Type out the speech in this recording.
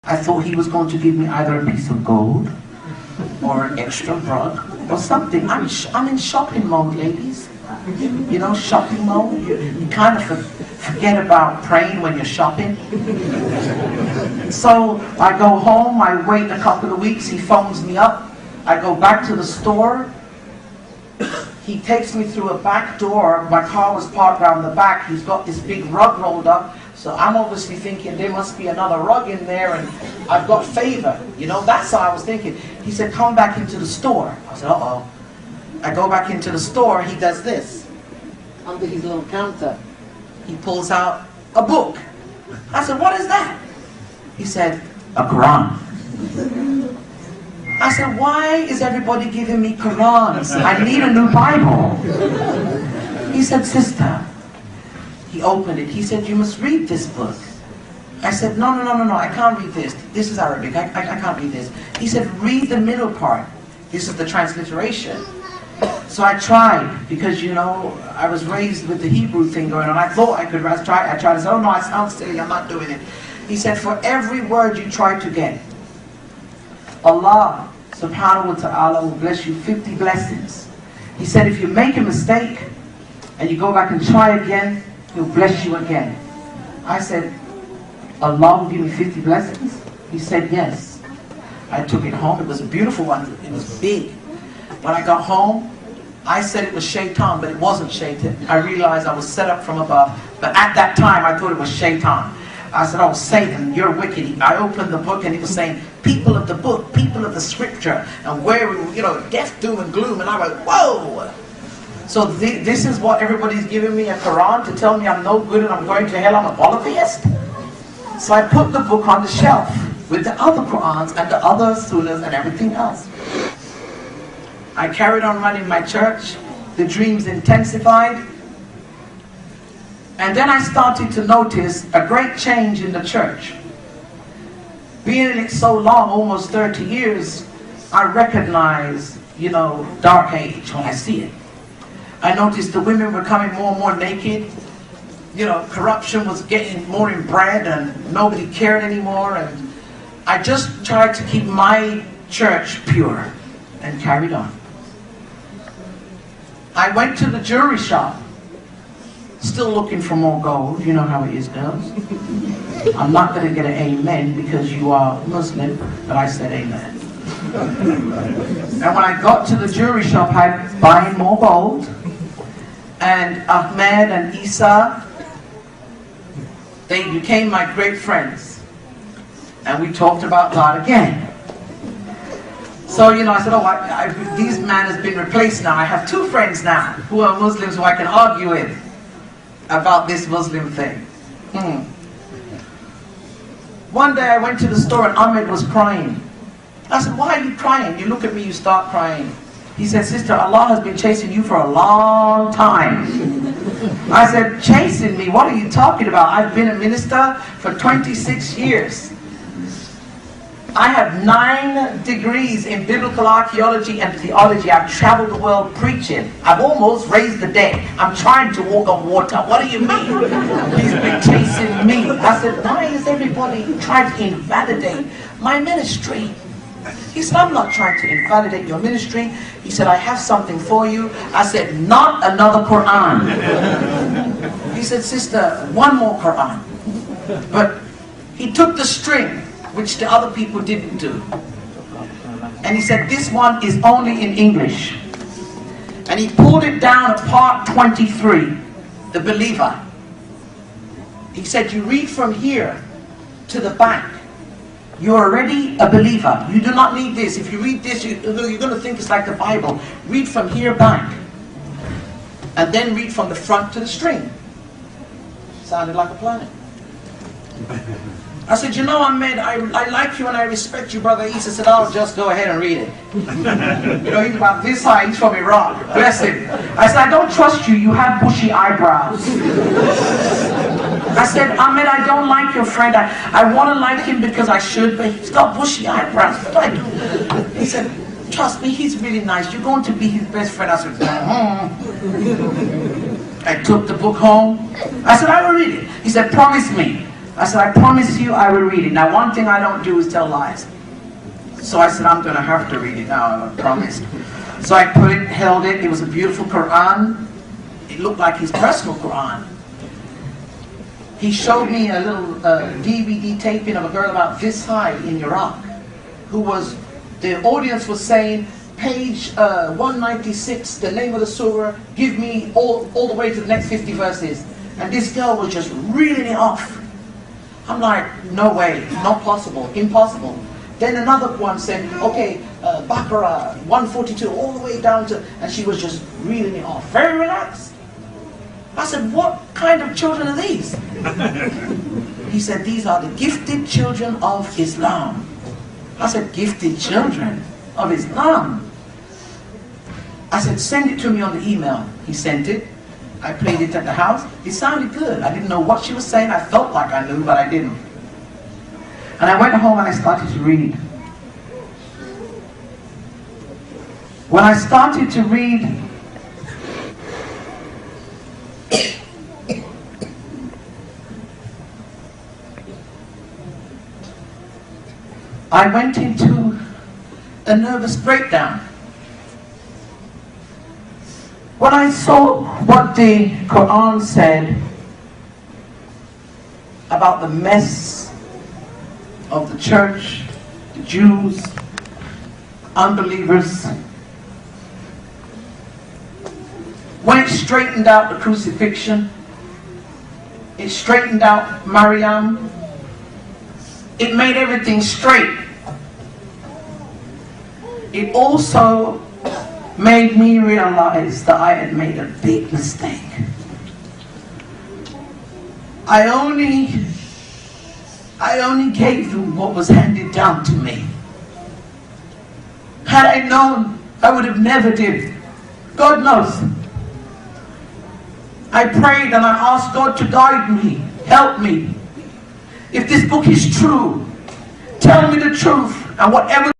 I thought he was going to give me either a piece of gold or an extra rug or something. I'm in shopping mode, ladies. You know, shopping mode. You kind of forget about praying when you're shopping. So I go home, I wait a couple of weeks, he phones me up. I go back to the store. He takes me through a back door. My car was parked around the back. He's got this big rug rolled up. So I'm obviously thinking there must be another rug in there and I've got favor. You know, that's how I was thinking. He said, come back into the store. I said, uh-oh. I go back into the store. He does this. Under his little counter, he pulls out a book. I said, what is that? He said, a Quran. I said, why is everybody giving me Qurans? I need a new Bible. He said, sister. He opened it. He said, you must read this book. I said, no, I can't read this. This is Arabic. I can't read this. He said, read the middle part. This is the transliteration. So I tried, because, you know, I was raised with the Hebrew thing going on. I thought I could try. I tried to say, oh no, I sound silly, I'm not doing it. He said, for every word you try to get, Allah subhanahu wa ta'ala will bless you 50 blessings. He said, if you make a mistake and you go back and try again, He'll bless you again. I said, Allah will give me 50 blessings? He said, yes. I took it home. It was a beautiful one. It was big. When I got home, I said it was shaitan, but it wasn't shaitan. I realized I was set up from above. But at that time, I thought it was shaitan. I said, oh, Satan, you're wicked. I opened the book and it was saying, people of the book, people of the scripture, and where, you know, death, doom, and gloom. And I went, whoa! So this is what everybody's giving me, a Quran, to tell me I'm no good and I'm going to hell, I'm a polytheist? So I put the book on the shelf with the other Qurans and the other surahs and everything else. I carried on running my church. The dreams intensified. And then I started to notice a great change in the church. Being in it so long, almost 30 years, I recognize, you know, dark age when I see it. I noticed the women were coming more and more naked. You know, corruption was getting more inbred and nobody cared anymore. And I just tried to keep my church pure and carried on. I went to the jewelry shop, still looking for more gold. You know how it is, girls. I'm not going to get an amen because you are Muslim, but I said amen. And when I got to the jewelry shop, I buying more gold. And Ahmed and Isa, they became my great friends. And we talked about God again. So, you know, I said, oh, these man has been replaced now. I have two friends now who are Muslims who I can argue with about this Muslim thing. One day I went to the store and Ahmed was crying. I said, why are you crying? You look at me, you start crying. He said, sister, Allah has been chasing you for a long time. I said, chasing me? What are you talking about? I've been a minister for 26 years. I have 9 degrees in biblical archaeology and theology. I've traveled the world preaching. I've almost raised the dead. I'm trying to walk on water. What do you mean? He's been chasing me. I said, why is everybody trying to invalidate my ministry? He said, I'm not trying to invalidate your ministry. He said, I have something for you. I said, not another Quran. He said, sister, one more Quran. But he took the string, which the other people didn't do. And he said, this one is only in English. And he pulled it down at part 23, the believer. He said, you read from here to the back. You're already a believer. You do not need this. If you read this, you're going to think it's like the Bible. Read from here back. And then read from the front to the string. Sounded like a plan. I said, you know, Ahmed, I like you and I respect you, Brother Isa. Said, oh, just go ahead and read it. You know, he's about this high, he's from Iraq. Bless him. I said, I don't trust you. You have bushy eyebrows. I said, Ahmed, I don't like your friend. I want to like him because I should, but he's got bushy eyebrows. What do I do? He said, trust me, he's really nice. You're going to be his best friend. I said, I took the book home. I said, I will read it. He said, promise me I said, I promise you I will read it. Now, one thing I don't do is tell lies. So I said, I'm going to have to read it now, I promised. So I put it, held it. It was a beautiful Quran. It looked like his personal Quran. He showed me a little DVD taping of a girl about this high in Iraq, who was, the audience was saying, page 196, the name of the surah, give me all the way to the next 50 verses. And this girl was just reeling it off. I'm like, no way, not possible, impossible. Then another one said, okay, Baqarah, 142, all the way down to, and she was just reeling it off, very relaxed. I said, what kind of children are these? He said, these are the gifted children of Islam. I said, gifted children of Islam? I said, send it to me on the email. He sent it. I played it at the house. It sounded good. I didn't know what she was saying. I felt like I knew, but I didn't. And I went home and I started to read. When I started to read, I went into a nervous breakdown. When I saw what the Quran said about the mess of the church, the Jews, unbelievers, when it straightened out the crucifixion, it straightened out Maryam, it made everything straight. It also made me realize that I had made a big mistake. I only gave them what was handed down to me. Had I known, I would have never did. God knows. I prayed and I asked God to guide me, help me. If this book is true, tell me the truth, and whatever